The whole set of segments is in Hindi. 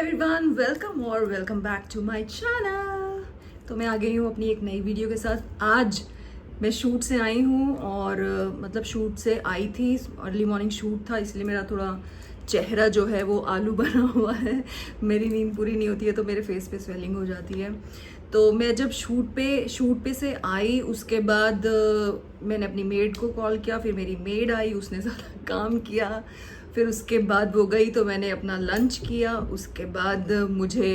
एवरीवन, वेलकम और welcome back to my channel. तो मैं आ गई हूँ अपनी एक नई वीडियो के साथ। आज मैं शूट से आई हूँ और मतलब शूट से आई थी, अर्ली मॉर्निंग शूट था, इसलिए मेरा थोड़ा चेहरा जो है वो आलू बना हुआ है। मेरी नींद पूरी नहीं होती है तो मेरे फेस पे स्वेलिंग हो जाती है। तो मैं जब शूट पे से आई, उसके बाद मैंने अपनी मेड को कॉल किया, फिर मेरी मेड आई, उसने ज़्यादा काम किया, फिर उसके बाद वो गई तो मैंने अपना लंच किया। उसके बाद मुझे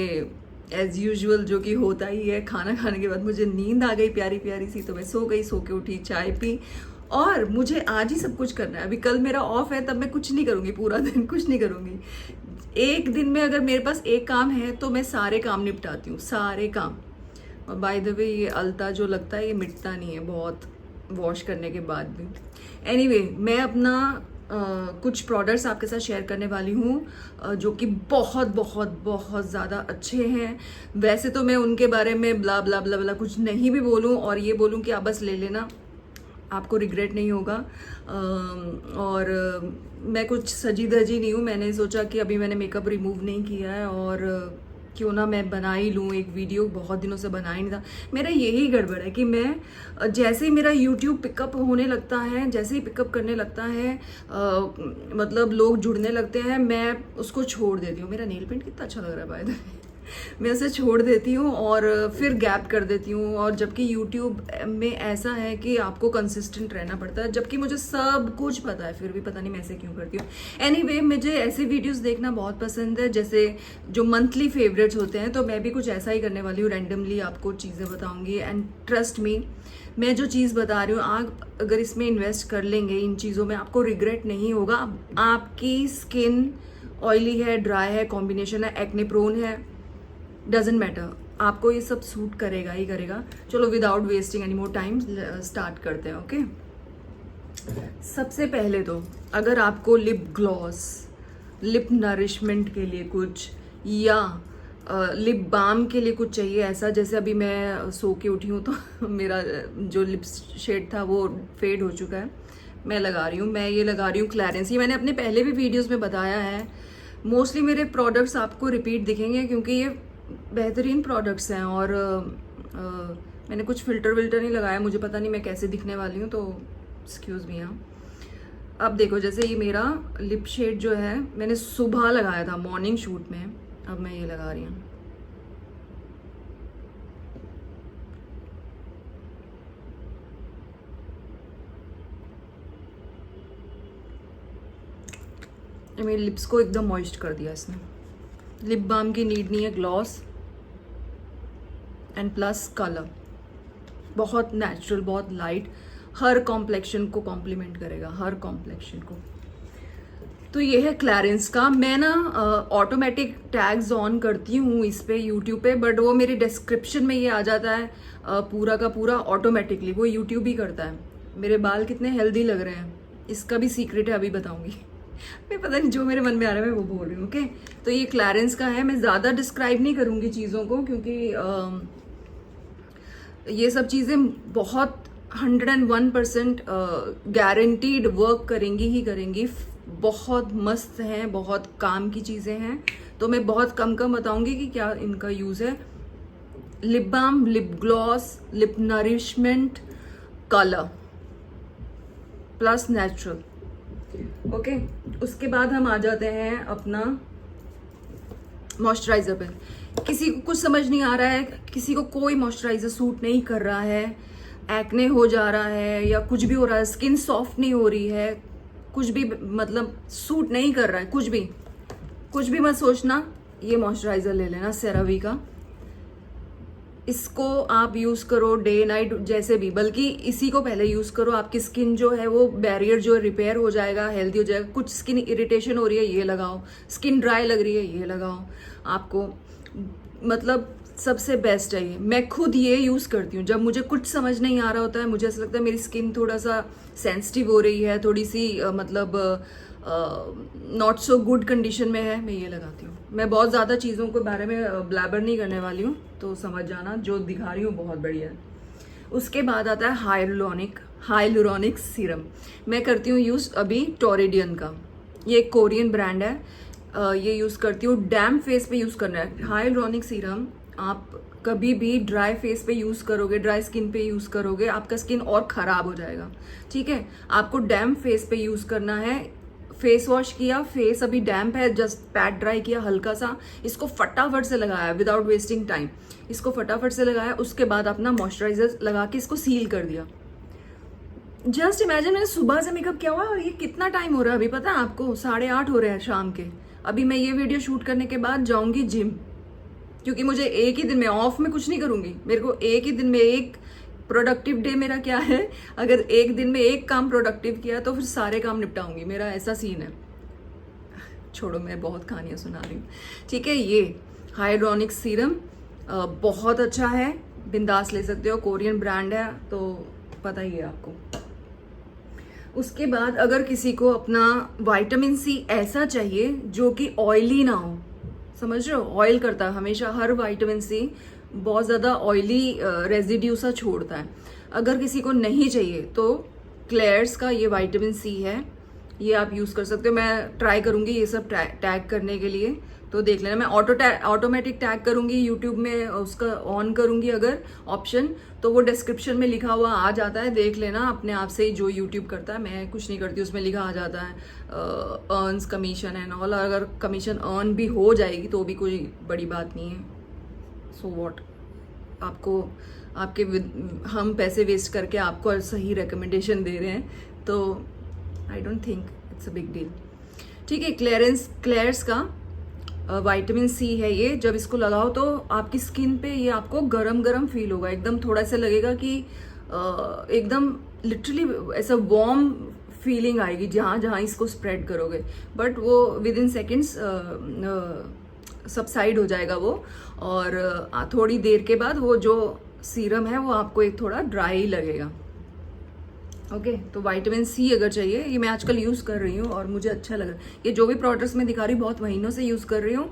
एज़ यूजुअल जो कि होता ही है, खाना खाने के बाद मुझे नींद आ गई प्यारी प्यारी सी, तो मैं सो गई, सो के उठी, चाय पी और मुझे आज ही सब कुछ करना है। अभी कल मेरा ऑफ है, तब मैं कुछ नहीं करूँगी, पूरा दिन कुछ नहीं करूँगी। एक दिन में अगर मेरे पास एक काम है तो मैं सारे काम निपटाती हूँ, सारे काम। और बाय द वे ये अलता जो लगता है ये मिटता नहीं है बहुत वॉश करने के बाद भी। एनीवे, मैं अपना कुछ प्रोडक्ट्स आपके साथ शेयर करने वाली हूँ जो कि बहुत बहुत बहुत ज़्यादा अच्छे हैं। वैसे तो मैं उनके बारे में ब्ला ब्ला ब्ला ब्ला कुछ नहीं भी बोलूँ और ये बोलूँ कि आप बस ले लेना, आपको रिग्रेट नहीं होगा। और मैं कुछ सजी धजी नहीं हूँ। मैंने सोचा कि अभी मैंने मेकअप रिमूव नहीं किया है और क्यों ना मैं बना ही लूँ एक वीडियो, बहुत दिनों से बना ही नहीं था। मेरा यही गड़बड़ है कि मैं जैसे ही मेरा YouTube पिकअप होने लगता है, जैसे ही पिकअप करने लगता है, मतलब लोग जुड़ने लगते हैं, मैं उसको छोड़ देती हूँ। मेरा नेल पेंट कितना अच्छा लग रहा है बाय द वे। मैं उसे छोड़ देती हूँ और फिर गैप कर देती हूँ। और जबकि YouTube में ऐसा है कि आपको कंसिस्टेंट रहना पड़ता है, जबकि मुझे सब कुछ पता है, फिर भी पता नहीं मैं ऐसे क्यों करती हूँ। एनीवे, मुझे ऐसे वीडियोस देखना बहुत पसंद है, जैसे जो मंथली फेवरेट्स होते हैं। तो मैं भी कुछ ऐसा ही करने वाली हूँ, रैंडमली आपको चीज़ें बताऊँगी। एंड ट्रस्ट मी, मैं जो चीज़ बता रही हूँ, आप अगर इसमें इन्वेस्ट कर लेंगे इन चीज़ों में, आपको रिग्रेट नहीं होगा। आपकी स्किन ऑयली है, ड्राई है, कॉम्बिनेशन है, एक्ने प्रोन है, डजेंट मैटर, आपको ये सब सूट करेगा ही करेगा। चलो without wasting any more time start करते हैं। ओके, सबसे पहले तो अगर आपको लिप ग्लॉस, लिप नरिशमेंट के लिए कुछ या लिप बाम के लिए कुछ चाहिए ऐसा, जैसे अभी मैं सो के उठी हूँ तो मेरा जो लिप शेड था वो फेड हो चुका है, मैं लगा रही हूँ, मैं ये लगा रही हूँ क्लैरेंस। ये मैंने अपने पहले भी वीडियोस में बताया है। मोस्टली मेरे प्रोडक्ट्स आपको रिपीट दिखेंगे क्योंकि ये बेहतरीन प्रोडक्ट्स हैं। और मैंने कुछ फ़िल्टर विल्टर नहीं लगाया, मुझे पता नहीं मैं कैसे दिखने वाली हूँ, तो एक्सक्यूज़ मी। हाँ, अब देखो, जैसे ये मेरा लिप शेड जो है मैंने सुबह लगाया था मॉर्निंग शूट में, अब मैं ये लगा रही हूँ। मेरे लिप्स को एकदम मॉइस्ट कर दिया इसने। लिप बाम की नीड नहीं है, ग्लॉस एंड प्लस कलर, बहुत नेचुरल, बहुत लाइट, हर कॉम्प्लेक्शन को कॉम्प्लीमेंट करेगा, हर कॉम्प्लेक्शन को। तो ये है क्लैरेंस का। मैं ना ऑटोमेटिक टैग्स ऑन करती हूँ इस पे यूट्यूब पे, बट वो मेरे डिस्क्रिप्शन में ये आ जाता है पूरा का पूरा ऑटोमेटिकली, वो यूट्यूब ही करता है। मेरे बाल कितने हेल्दी लग रहे हैं, इसका भी सीक्रेट है, अभी बताऊंगी। मैं पता नहीं, जो मेरे मन में आ रहा है मैं वो बोल रही हूँ। ओके, तो ये क्लैरेंस का है। मैं ज़्यादा डिस्क्राइब नहीं करूँगी चीज़ों को क्योंकि ये सब चीज़ें बहुत 101% गारंटीड वर्क करेंगी ही करेंगी, बहुत मस्त हैं, बहुत काम की चीज़ें हैं। तो मैं बहुत कम कम बताऊंगी कि क्या इनका यूज़ है। Lip balm, lip gloss, lip nourishment, colour plus natural. Okay, उसके बाद हम आ जाते हैं अपना मॉइस्चराइज़र पे। किसी को कुछ समझ नहीं आ रहा है, किसी को कोई मॉइस्चराइज़र सूट नहीं कर रहा है, एक्ने हो जा रहा है या कुछ भी हो रहा है, स्किन सॉफ्ट नहीं हो रही है, कुछ भी मतलब सूट नहीं कर रहा है, कुछ भी मत सोचना, ये मॉइस्चराइज़र ले लेना सेरावी का। इसको आप यूज़ करो डे नाइट जैसे भी, बल्कि इसी को पहले यूज़ करो। आपकी स्किन जो है वो बैरियर जो है रिपेयर हो जाएगा, हेल्दी हो जाएगा। कुछ स्किन इरिटेशन हो रही है, ये लगाओ। स्किन ड्राई लग रही है, ये लगाओ। आपको मतलब सबसे बेस्ट है ये। मैं खुद ये यूज़ करती हूँ जब मुझे कुछ समझ नहीं आ रहा होता है, मुझे ऐसा लगता है मेरी स्किन थोड़ा सा सेंसिटिव हो रही है, थोड़ी सी मतलब नॉट सो गुड कंडीशन में है, मैं ये लगाती हूँ। मैं बहुत ज़्यादा चीज़ों के बारे में ब्लैबर नहीं करने वाली हूँ, तो समझ जाना, जो दिखा रही हूँ बहुत बढ़िया है। उसके बाद आता है हाइलुरोनिक सीरम। मैं करती हूँ यूज़ अभी टोरिडियन का, ये एक कोरियन ब्रांड है। ये यूज़ करती हूँ। डैम्प फेस पे यूज़ करना है हाइलुरोनिक सीरम। आप कभी भी ड्राई फेस पे यूज़ करोगे, ड्राई स्किन पे यूज़ करोगे, आपका स्किन और ख़राब हो जाएगा, ठीक है। आपको डैम्प फेस पे यूज़ करना है। फेस वॉश किया, फेस अभी डैम्प है, जस्ट पैड ड्राई किया हल्का सा, इसको फटाफट से लगाया विदाउट वेस्टिंग टाइम, इसको फटाफट से लगाया। उसके बाद अपना मॉइस्चराइजर लगा के इसको सील कर दिया। जस्ट इमेजिन, मैंने सुबह से मेकअप किया हुआ और ये कितना टाइम हो रहा है अभी पता है आपको? 8:30 हो रहे हैं शाम के। अभी मैं ये वीडियो शूट करने के बाद जाऊंगी जिम, क्योंकि मुझे एक ही दिन में, ऑफ में कुछ नहीं करूंगी, मेरे को एक ही दिन में एक प्रोडक्टिव डे मेरा क्या है, अगर एक दिन में एक काम प्रोडक्टिव किया तो फिर सारे काम निपटाऊंगी, मेरा ऐसा सीन है। छोड़ो, मैं बहुत कहानियां सुना रही हूँ, ठीक है। ये हाइड्रोनिक सीरम बहुत अच्छा है, बिंदास ले सकते हो, कोरियन ब्रांड है तो पता ही है आपको। उसके बाद अगर किसी को अपना विटामिन सी ऐसा चाहिए जो कि ऑयली ना हो, समझ रहे हो, ऑयल करता है हमेशा, हर विटामिन सी बहुत ज़्यादा ऑयली रेजिड्यू सा छोड़ता है। अगर किसी को नहीं चाहिए तो क्लेयर्स का ये विटामिन सी है, ये आप यूज़ कर सकते हो। मैं ट्राई करूँगी ये सब टैग करने के लिए, तो देख लेना। मैं ऑटोमेटिक टैग करूँगी यूट्यूब में, उसका ऑन करूँगी अगर ऑप्शन, तो वो डिस्क्रिप्शन में लिखा हुआ आ जाता है, देख लेना अपने आप से ही, जो यूट्यूब करता है, मैं कुछ नहीं करती, उसमें लिखा आ जाता है अर्न्स कमीशन एंड ऑल। अगर कमीशन अर्न भी हो जाएगी तो भी कोई बड़ी बात नहीं है, सो व्हाट, आपको आपके हम पैसे वेस्ट करके आपको सही रिकमेंडेशन दे रहे हैं, तो I don't think it's a big deal, ठीक है। क्लेयर्स का विटामिन सी है ये। जब इसको लगाओ तो आपकी स्किन पे ये आपको गरम गरम फील होगा, एकदम थोड़ा सा लगेगा कि एकदम लिटरली ऐसा वार्म फीलिंग आएगी जहाँ जहाँ इसको स्प्रेड करोगे, बट वो विद इन सेकेंड्स सबसाइड हो जाएगा वो, और थोड़ी देर के बाद वो जो सीरम है वो आपको एक थोड़ा ड्राई लगेगा, ओके। तो विटामिन सी अगर चाहिए, ये मैं आजकल यूज़ कर रही हूँ और मुझे अच्छा लग रहा है। ये जो भी प्रोडक्ट्स मैं दिखा रही हूँ बहुत महीनों से यूज़ कर रही हूँ,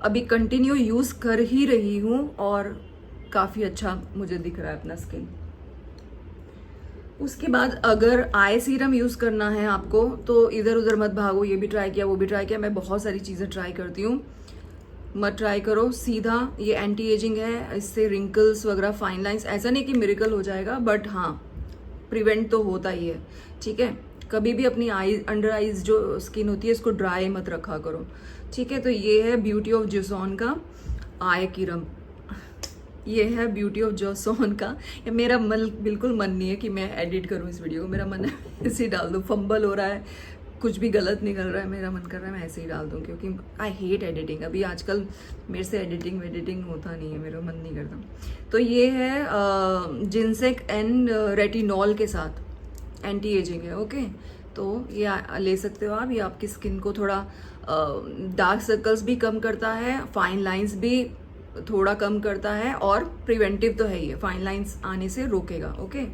अभी कंटिन्यू यूज़ कर ही रही हूँ और काफ़ी अच्छा मुझे दिख रहा है अपना स्किन। उसके बाद अगर आई सीरम यूज़ करना है आपको तो इधर उधर मत भागो, ये भी ट्राई किया, वो भी ट्राई किया, मैं बहुत सारी चीज़ें ट्राई करती हूँ, मत ट्राई करो सीधा। ये एंटी एजिंग है, इससे रिंकल्स वगैरह, फाइन लाइंस, ऐसा नहीं कि मिरेकल हो जाएगा, बट हाँ प्रिवेंट तो होता ही है, ठीक है। कभी भी अपनी आईज, अंडर आईज जो स्किन होती है, इसको ड्राई मत रखा करो, ठीक है। तो ये है ब्यूटी ऑफ जोसॉन का आई सीरम, ये है ब्यूटी ऑफ जोसॉन का। या मेरा मन, बिल्कुल मन नहीं है कि मैं एडिट करूँ इस वीडियो को, मेरा मन है ऐसे ही डाल दूँ, फंबल हो रहा है, कुछ भी गलत निकल रहा है, मेरा मन कर रहा है मैं ऐसे ही डाल दूँ, क्योंकि आई हेट एडिटिंग। अभी आजकल मेरे से एडिटिंग होता नहीं है, मेरा मन नहीं करता। तो ये है जिनसेक एंड रेटिनॉल के साथ एंटी एजिंग है, ओके। तो ये ले सकते हो आप, ये आपकी स्किन को थोड़ा डार्क सर्कल्स भी कम करता है, फाइन लाइंस भी थोड़ा कम करता है, और प्रिवेंटिव तो है ही, फाइन लाइंस आने से रोकेगा, ओके।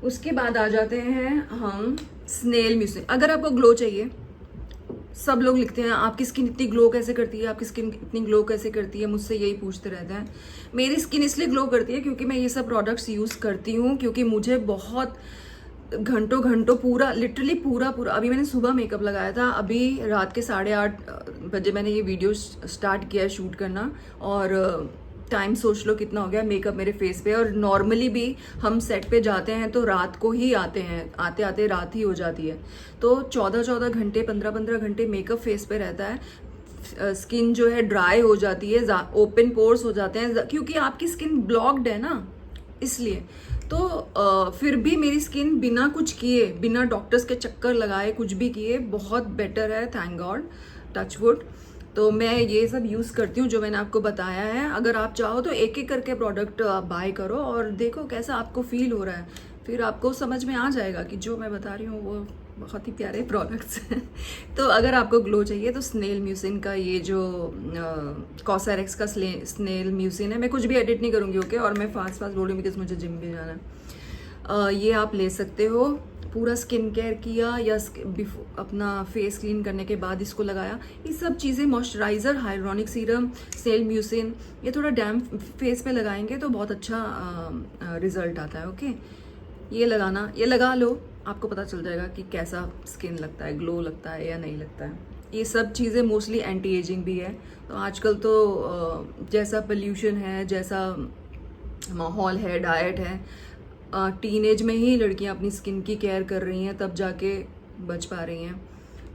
उसके बाद आ जाते हैं हम स्नेल म्यूसिन। अगर आपको ग्लो चाहिए, सब लोग लिखते हैं आपकी स्किन इतनी ग्लो कैसे करती है, आपकी स्किन इतनी ग्लो कैसे करती है, मुझसे यही पूछते रहते हैं। मेरी स्किन इसलिए ग्लो करती है क्योंकि मैं ये सब प्रोडक्ट्स यूज़ करती हूँ, क्योंकि मुझे बहुत घंटों पूरा, लिटरली पूरा अभी मैंने सुबह मेकअप लगाया था, अभी रात के 8:30 बजे मैंने ये वीडियो स्टार्ट किया है शूट करना, और टाइम सोच लो कितना हो गया मेकअप मेरे फेस पे। और नॉर्मली भी हम सेट पे जाते हैं तो रात को ही आते हैं, आते आते रात ही हो जाती है, तो 14 घंटे, 15 घंटे मेकअप फेस पे रहता है। स्किन जो है ड्राई हो जाती है, ओपन पोर्स हो जाते हैं, क्योंकि आपकी स्किन ब्लॉक्ड है ना, इसलिए। तो फिर भी मेरी स्किन बिना कुछ किए, बिना डॉक्टर्स के चक्कर लगाए, कुछ भी किए, बहुत बेटर है, थैंक गॉड, टच वुड। तो मैं ये सब यूज़ करती हूँ जो मैंने आपको बताया है। अगर आप चाहो तो एक एक करके प्रोडक्ट आप बाय करो और देखो कैसा आपको फील हो रहा है, फिर आपको समझ में आ जाएगा कि जो मैं बता रही हूँ वो बहुत ही प्यारे प्रोडक्ट्स हैं। तो अगर आपको ग्लो चाहिए तो स्नेल म्यूसिन का ये जो कॉसरेक्स का स्नेल म्यूसिन है, मैं कुछ भी एडिट नहीं करूँगी, ओके। और मैं फास्ट बोल रही हूँ बिकॉज मुझे जिम भी जाना है। ये आप ले सकते हो, पूरा स्किन केयर किया या अपना फेस क्लीन करने के बाद इसको लगाया, ये सब चीज़ें, moisturiser, hydronic serum, snail mucin, ये थोड़ा डैम्प फेस पे लगाएंगे तो बहुत अच्छा रिजल्ट आता है, ओके। ये लगाना, ये लगा लो, आपको पता चल जाएगा कि कैसा स्किन लगता है, ग्लो लगता है या नहीं लगता है। ये सब चीज़ें मोस्टली एंटी एजिंग भी है। तो आजकल तो जैसा पोल्यूशन है, जैसा माहौल है, डाइट है, टीनेज में ही लड़कियां अपनी स्किन की केयर कर रही हैं, तब जाके बच पा रही हैं।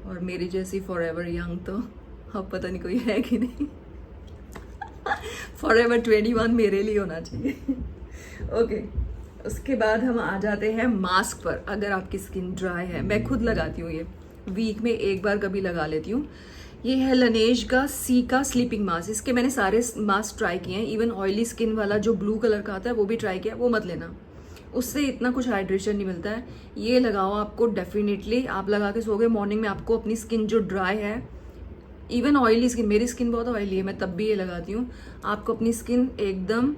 और मेरी जैसी फॉर एवर यंग तो अब पता नहीं कोई है कि नहीं। फॉर एवर 21 मेरे लिए होना चाहिए। ओके, उसके बाद हम आ जाते हैं मास्क पर। अगर आपकी स्किन ड्राई है, मैं खुद लगाती हूँ, ये वीक में एक बार कभी लगा लेती हूँ। ये है लनेज का सी का स्लीपिंग मास्क। इसके मैंने सारे मास्क ट्राई किए हैं, इवन ऑयली स्किन वाला जो ब्लू कलर का आता है वो भी ट्राई किया, वो मत लेना, उससे इतना कुछ हाइड्रेशन नहीं मिलता है। ये लगाओ, आपको डेफिनेटली, आप लगा के सोगे मॉर्निंग में, आपको अपनी स्किन जो ड्राई है, इवन ऑयली स्किन, मेरी स्किन बहुत ऑयली है, मैं तब भी ये लगाती हूँ, आपको अपनी स्किन एकदम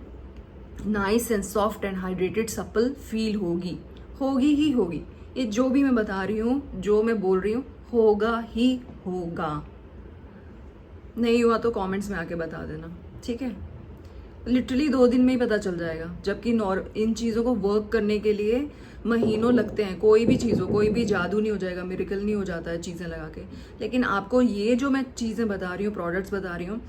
nice and soft and hydrated supple feel होगी, होगी ही होगी। ये जो भी मैं बता रही हूँ, जो मैं बोल रही हूँ, होगा ही होगा। नहीं हुआ तो कमेंट्स में आके बता देना, ठीक है। लिटरली 2 दिन में ही पता चल जाएगा, जबकि इन चीज़ों को वर्क करने के लिए महीनों लगते हैं। कोई भी चीज़ हो, कोई भी जादू नहीं हो जाएगा, मिरेकल नहीं हो जाता है चीज़ें लगा के। लेकिन आपको ये जो मैं चीज़ें बता रही हूँ, प्रोडक्ट्स बता रही हूँ,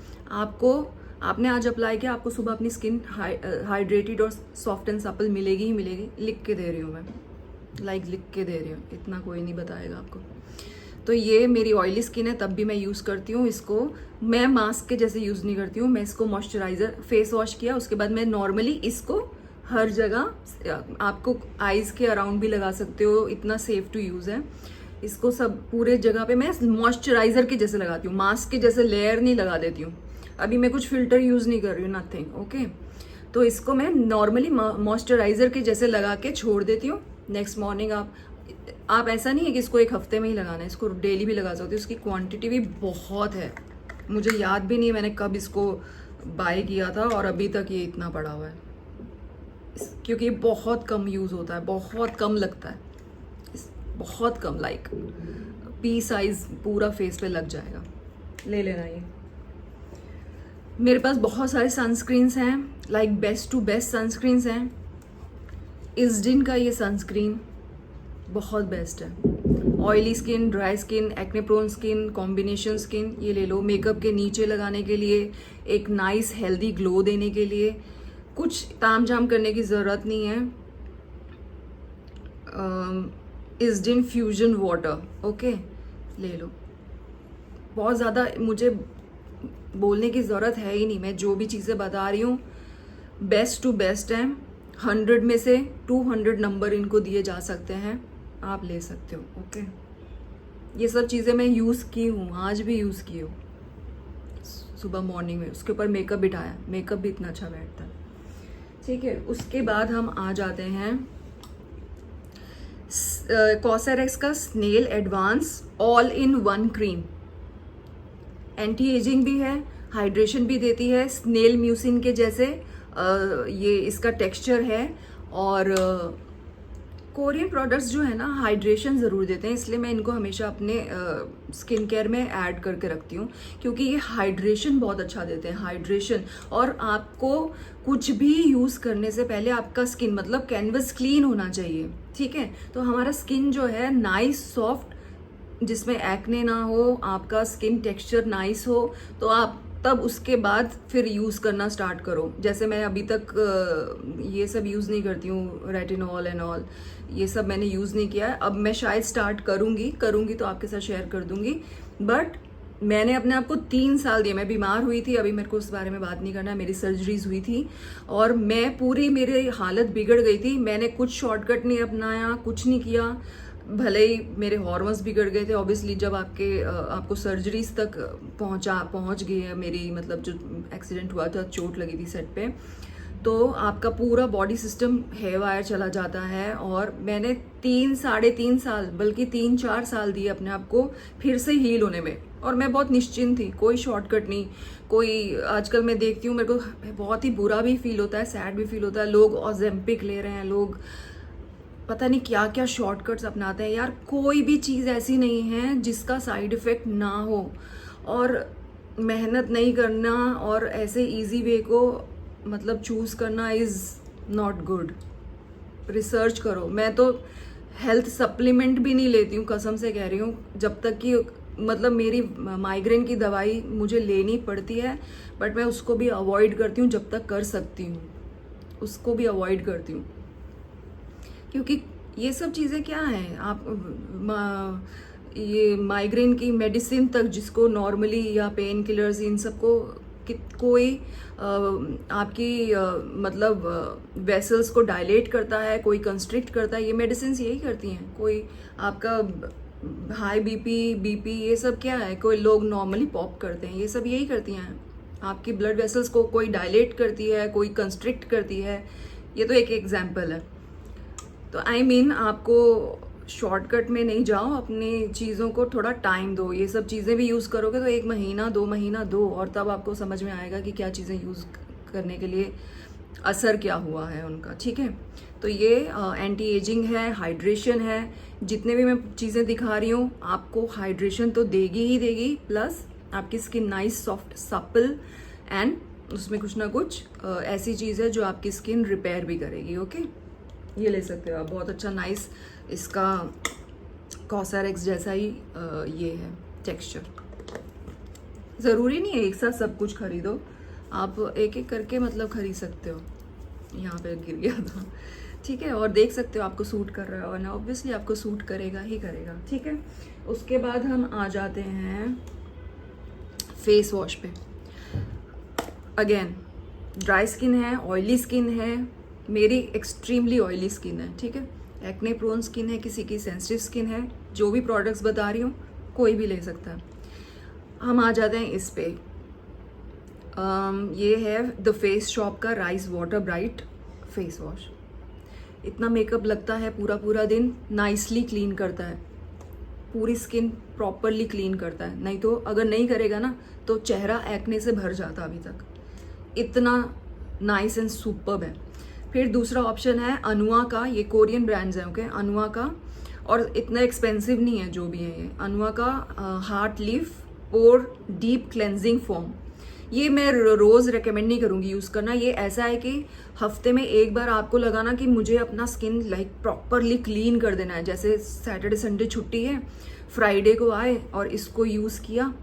आपने आज अप्लाई किया, आपको सुबह अपनी स्किन हाइड्रेटेड और सॉफ्ट एंड सप्पल मिलेगी ही मिलेगी। लिख के दे रही हूँ मैं, लिख के दे रही हूँ, इतना कोई नहीं बताएगा आपको। तो ये मेरी ऑयली स्किन है, तब भी मैं यूज़ करती हूँ इसको। मैं मास्क के जैसे यूज़ नहीं करती हूँ, मैं इसको मॉइस्चराइज़र, फेस वॉश किया, उसके बाद मैं नॉर्मली इसको हर जगह, आपको आईज़ के अराउंड भी लगा सकते हो, इतना सेफ टू यूज़ है। इसको सब पूरे जगह पे मैं मॉइस्चराइज़र के जैसे लगाती हूँ, मास्क के जैसे लेयर नहीं लगा देती हूँ। अभी मैं कुछ फिल्टर यूज़ नहीं कर रही हूँ, नथिंग, ओके। तो इसको मैं नॉर्मली मॉइस्चराइज़र के जैसे लगा के छोड़ देती हूँ। नेक्स्ट मॉर्निंग आप ऐसा नहीं है कि इसको एक हफ्ते में ही लगाना है, इसको डेली भी लगा सकते हो। इसकी क्वांटिटी भी बहुत है, मुझे याद भी नहीं है मैंने कब इसको बाय किया था, और अभी तक ये इतना पड़ा हुआ है, क्योंकि ये बहुत कम यूज़ होता है, बहुत कम लगता है, बहुत कम, लाइक पी साइज पूरा फेस पे लग जाएगा। ले लेना ये। मेरे पास बहुत सारे सनस्क्रीन्स हैं, like best to best sunscreens हैं। इसडिन का ये सनस्क्रीन बहुत बेस्ट है। Oily skin, dry skin, acne prone skin, combination skin, ये ले लो। मेकअप के नीचे लगाने के लिए, एक नाइस हेल्दी ग्लो देने के लिए, कुछ ताम झाम करने की ज़रूरत नहीं है। इसडिन फ्यूजन वाटर, ओके, ले लो। बहुत ज़्यादा मुझे बोलने की ज़रूरत है ही नहीं, मैं जो भी चीज़ें बता रही हूँ बेस्ट टू बेस्ट हैं। 100 में से 200 नंबर इनको दिए जा सकते हैं, आप ले सकते हो, ओके। ये सब चीज़ें मैं यूज़ की हूँ, आज भी यूज़ की हूँ, सुबह मॉर्निंग में। उसके ऊपर मेकअप बिठाया, मेकअप भी इतना अच्छा बैठता है, ठीक है। उसके बाद हम आ जाते हैं कॉसरक्स का snail advance all in one cream. Anti ageing भी है, हाइड्रेशन भी देती है, स्नेल म्यूसिन के जैसे ये इसका टेक्सचर है। और कोरियन प्रोडक्ट्स जो है ना, हाइड्रेशन ज़रूर देते हैं, इसलिए मैं इनको हमेशा अपने स्किन केयर में ऐड करके रखती हूँ, क्योंकि ये हाइड्रेशन बहुत अच्छा देते हैं, हाइड्रेशन। और आपको कुछ भी यूज़ करने से पहले आपका स्किन, मतलब कैनवस क्लीन होना चाहिए, ठीक है। तो हमारा स्किन जो है नाइस सॉफ्ट, जिसमें एक्ने ना हो, आपका स्किन टेक्सचर नाइस हो, तो आप तब उसके बाद फिर यूज़ करना स्टार्ट करो। जैसे मैं अभी तक ये सब यूज़ नहीं करती हूँ, रेटिनॉल एंड ऑल, ये सब मैंने यूज़ नहीं किया है। अब मैं शायद स्टार्ट करूँगी तो आपके साथ शेयर कर दूँगी। बट मैंने अपने आप को 3 साल दिए, मैं बीमार हुई थी, अभी मेरे को उस बारे में बात नहीं करना, मेरी सर्जरीज हुई थी और मैं मेरी हालत बिगड़ गई थी। मैंने कुछ शॉर्टकट नहीं अपनाया, कुछ नहीं किया, भले ही मेरे हॉर्मोन्स बिगड़ गए थे। ऑब्वियसली जब आपको सर्जरीज तक पहुंच गई है मेरी, मतलब जो एक्सीडेंट हुआ था, चोट लगी थी सेट पे, तो आपका पूरा बॉडी सिस्टम हेवायर चला जाता है। और मैंने 3-3.5 साल, बल्कि 3-4 साल दिए अपने आप को फिर से हील होने में, और मैं बहुत निश्चिंत थी, कोई शॉर्टकट नहीं, कोई। आजकल मैं देखती हूँ, मेरे को बहुत ही बुरा भी फील होता है, सैड भी फील होता है, लोग ऑजेम्पिक ले रहे हैं, लोग पता नहीं क्या क्या शॉर्टकट्स अपनाते हैं। यार कोई भी चीज़ ऐसी नहीं है जिसका साइड इफ़ेक्ट ना हो, और मेहनत नहीं करना और ऐसे इजी वे को मतलब चूज़ करना इज़ नॉट गुड। रिसर्च करो। मैं तो हेल्थ सप्लीमेंट भी नहीं लेती हूँ, कसम से कह रही हूँ, जब तक कि मतलब मेरी माइग्रेन की दवाई मुझे लेनी पड़ती है, बट मैं उसको भी अवॉइड करती हूँ जब तक कर सकती हूँ, उसको भी अवॉइड करती हूँ। क्योंकि ये सब चीज़ें क्या हैं, आप ये माइग्रेन की मेडिसिन तक जिसको नॉर्मली या पेन किलर्स इन सबको कोई आपकी मतलब वेसल्स को डायलेट करता है, कोई कंस्ट्रिक्ट करता है, ये मेडिसिन यही करती हैं। कोई आपका हाई बीपी ये सब क्या है, कोई लोग नॉर्मली पॉप करते हैं, ये सब यही करती हैं। आपकी ब्लड वेसल्स को कोई डायलेट करती है, कोई कंस्ट्रिक्ट करती है। ये तो एक एग्जाम्पल है। तो आई मीन आपको शॉर्टकट में नहीं जाओ, अपनी चीज़ों को थोड़ा टाइम दो। ये सब चीज़ें भी यूज़ करोगे तो 1 महीना 2 महीना दो, और तब आपको समझ में आएगा कि क्या चीज़ें यूज़ करने के लिए असर क्या हुआ है उनका, ठीक है। तो ये एंटी एजिंग है, हाइड्रेशन है, जितने भी मैं चीज़ें दिखा रही हूँ आपको हाइड्रेशन तो देगी ही देगी, प्लस आपकी skin nice soft supple, and उसमें कुछ ना कुछ ऐसी चीज़ है जो आपकी स्किन रिपेयर भी करेगी। ओके, ये ले सकते हो आप, बहुत अच्छा नाइस, इसका कॉसरएक्स जैसा ही ये है टेक्सचर। ज़रूरी नहीं है एक साथ सब कुछ खरीदो, आप एक एक करके मतलब खरीद सकते हो। यहाँ पे गिर गया था, ठीक है। और देख सकते हो आपको सूट कर रहा है, और ना ऑब्वियसली आपको सूट करेगा ही करेगा, ठीक है। उसके बाद हम आ जाते हैं फेस वॉश पे। अगेन ड्राई स्किन है, ऑयली स्किन है, मेरी एक्सट्रीमली ऑयली स्किन है, ठीक है। एक्ने प्रोन स्किन है, किसी की सेंसिटिव स्किन है। जो भी प्रोडक्ट्स बता रही हूँ कोई भी ले सकता है। हम आ जाते हैं इस पे। ये है द फेस शॉप का rice water bright face wash. इतना मेकअप लगता है पूरा दिन, नाइसली क्लीन करता है, पूरी स्किन प्रॉपरली क्लीन करता है। नहीं तो अगर नहीं करेगा ना तो चेहरा एक्ने से भर जाता अभी तक, इतना नाइस एंड सुपर्ब है। फिर दूसरा ऑप्शन है अनुआ का, ये कोरियन ब्रांड्स है, ओके, अनुआ का, और इतना एक्सपेंसिव नहीं है जो भी है ये। अनुआ का हार्ट लीफ और डीप क्लेंजिंग फोम, ये मैं रोज़ रेकमेंड नहीं करूँगी यूज़ करना। ये ऐसा है कि हफ्ते में एक बार आपको लगाना कि मुझे अपना स्किन लाइक प्रॉपरली क्लीन कर देना है। जैसे सैटरडे संडे छुट्टी है, फ्राइडे को आए और इसको यूज़ किया,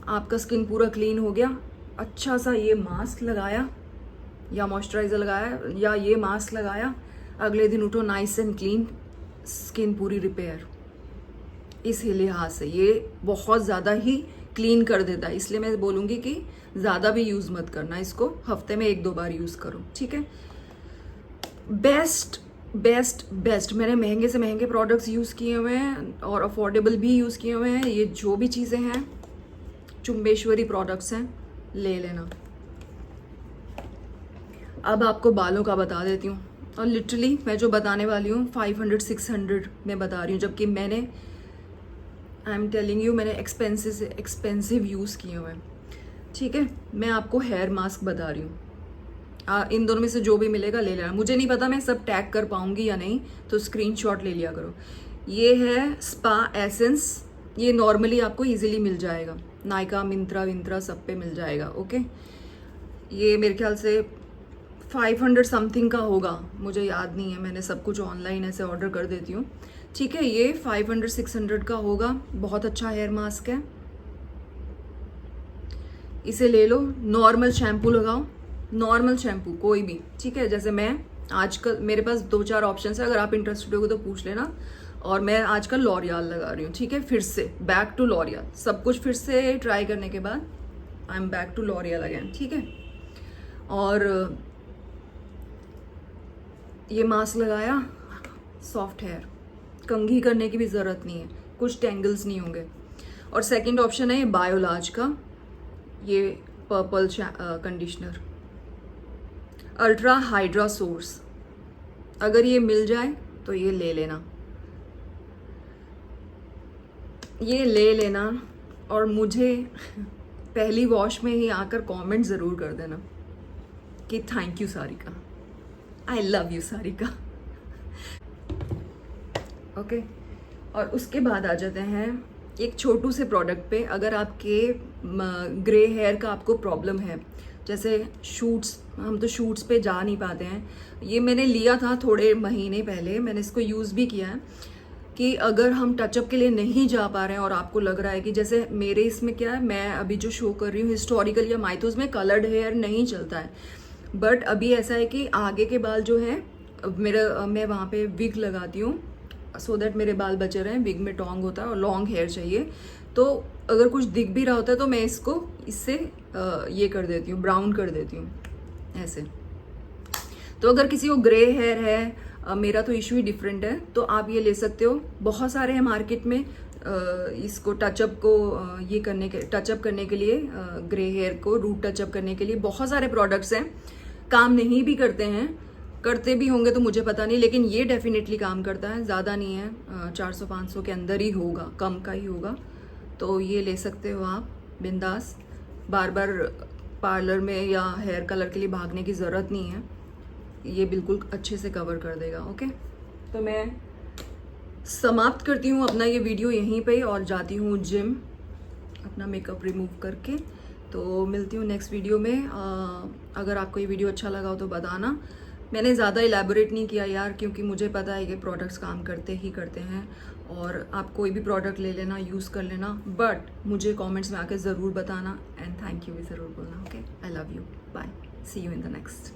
आपका स्किन पूरा क्लीन हो गया। अच्छा सा ये मास्क लगाया या मॉइस्चराइज़र लगाया या ये मास्क लगाया, अगले दिन उठो नाइस एंड क्लीन, स्किन पूरी रिपेयर। इस लिहाज से ये बहुत ज़्यादा ही क्लीन कर देता है, इसलिए मैं बोलूँगी कि ज़्यादा भी यूज़ मत करना इसको, हफ्ते में 1-2 बार यूज़ करो, ठीक है। बेस्ट मैंने महंगे से महंगे प्रोडक्ट्स यूज़ किए हुए हैं और अफोर्डेबल भी यूज़ किए हुए हैं। ये जो भी चीज़ें हैं चुम्बेश्वरी प्रोडक्ट्स हैं, ले लेना। अब आपको बालों का बता देती हूँ, और लिटरली मैं जो बताने वाली हूँ 500-600 में बता रही हूँ, जबकि मैंने आई एम टेलिंग यू मैंने एक्सपेंसिव यूज़ किए हुए हैं, ठीक है। मैं आपको हेयर मास्क बता रही हूँ, इन दोनों में से जो भी मिलेगा ले लेना। मुझे नहीं पता मैं सब टैग कर पाऊँगी या नहीं, तो स्क्रीनशॉट ले लिया करो। ये है स्पा एसेंस, ये नॉर्मली आपको इजीली मिल जाएगा, नायका मिंत्रा विंत्रा सब पे मिल जाएगा, ओके। ये मेरे ख्याल से 500 समथिंग का होगा, मुझे याद नहीं है, मैंने सब कुछ ऑनलाइन ऐसे ऑर्डर कर देती हूँ, ठीक है। ये 500-600 का होगा, बहुत अच्छा हेयर मास्क है, इसे ले लो। नॉर्मल शैम्पू लगाओ, नॉर्मल शैम्पू कोई भी, ठीक है। जैसे मैं आजकल मेरे पास 2-4 ऑप्शन है, अगर आप इंटरेस्टेड हो तो पूछ लेना। और मैं आजकल लॉरियल लगा रही हूँ, ठीक है, फिर से बैक टू लॉरियल। सब कुछ फिर से ट्राई करने के बाद I am back to L'Oreal again, ठीक है। और ये मास्क लगाया, सॉफ्ट हेयर, कंघी करने की भी ज़रूरत नहीं है, कुछ टेंगल्स नहीं होंगे। और सेकंड ऑप्शन है ये बायोलाज का, ये purple conditioner ultra hydra source, अगर ये मिल जाए तो ये ले लेना, ये ले लेना। और मुझे पहली वॉश में ही आकर कमेंट ज़रूर कर देना कि thank you Sarika, I love you Sarika, okay. और उसके बाद आ जाते हैं एक छोटू से प्रोडक्ट पे। अगर आपके ग्रे हेयर का आपको प्रॉब्लम है जैसे शूट्स, हम तो शूट्स पे जा नहीं पाते हैं। ये मैंने लिया था थोड़े महीने पहले, मैंने इसको यूज़ भी किया है कि अगर हम टचअप के लिए नहीं जा पा रहे हैं और आपको लग रहा है कि जैसे मेरे इसमें क्या है, मैं अभी जो शो कर रही हूँ हिस्टोरिकल या माइथोस में कलर्ड हेयर नहीं चलता है, बट अभी ऐसा है कि आगे के बाल जो है मैं वहाँ पे विग लगाती हूँ सो दैट मेरे बाल बचे रहें। विग में टोंग होता है और लॉन्ग हेयर चाहिए, तो अगर कुछ दिख भी रहा होता है तो मैं इसको इससे ये कर देती हूँ, ब्राउन कर देती हूँ ऐसे। तो अगर किसी को ग्रे हेयर है, मेरा तो इशू ही डिफरेंट है, तो आप ये ले सकते हो। बहुत सारे हैं मार्केट में इसको टचअप को ये करने के, टचअप करने के लिए, ग्रे हेयर को रूट टचअप करने के लिए बहुत सारे प्रोडक्ट्स हैं। काम नहीं भी करते हैं, करते भी होंगे तो मुझे पता नहीं, लेकिन ये डेफिनेटली काम करता है। ज़्यादा नहीं है, 400-500 के अंदर ही होगा, कम का ही होगा। तो ये ले सकते हो आप बिंदास, बार बार पार्लर में या हेयर कलर के लिए भागने की ज़रूरत नहीं है, ये बिल्कुल अच्छे से कवर कर देगा। ओके, तो मैं समाप्त करती हूँ अपना ये वीडियो यहीं पे और जाती हूँ जिम अपना मेकअप रिमूव करके। तो मिलती हूँ नेक्स्ट वीडियो में। अगर आपको ये वीडियो अच्छा लगा हो तो बताना। मैंने ज़्यादा इलेबोरेट नहीं किया यार, क्योंकि मुझे पता है कि प्रोडक्ट्स काम करते ही करते हैं, और आप कोई भी प्रोडक्ट ले लेना, यूज़ कर लेना, बट मुझे कमेंट्स में आके ज़रूर बताना एंड थैंक यू भी ज़रूर बोलना। Okay, I love you, bye, see you in the next.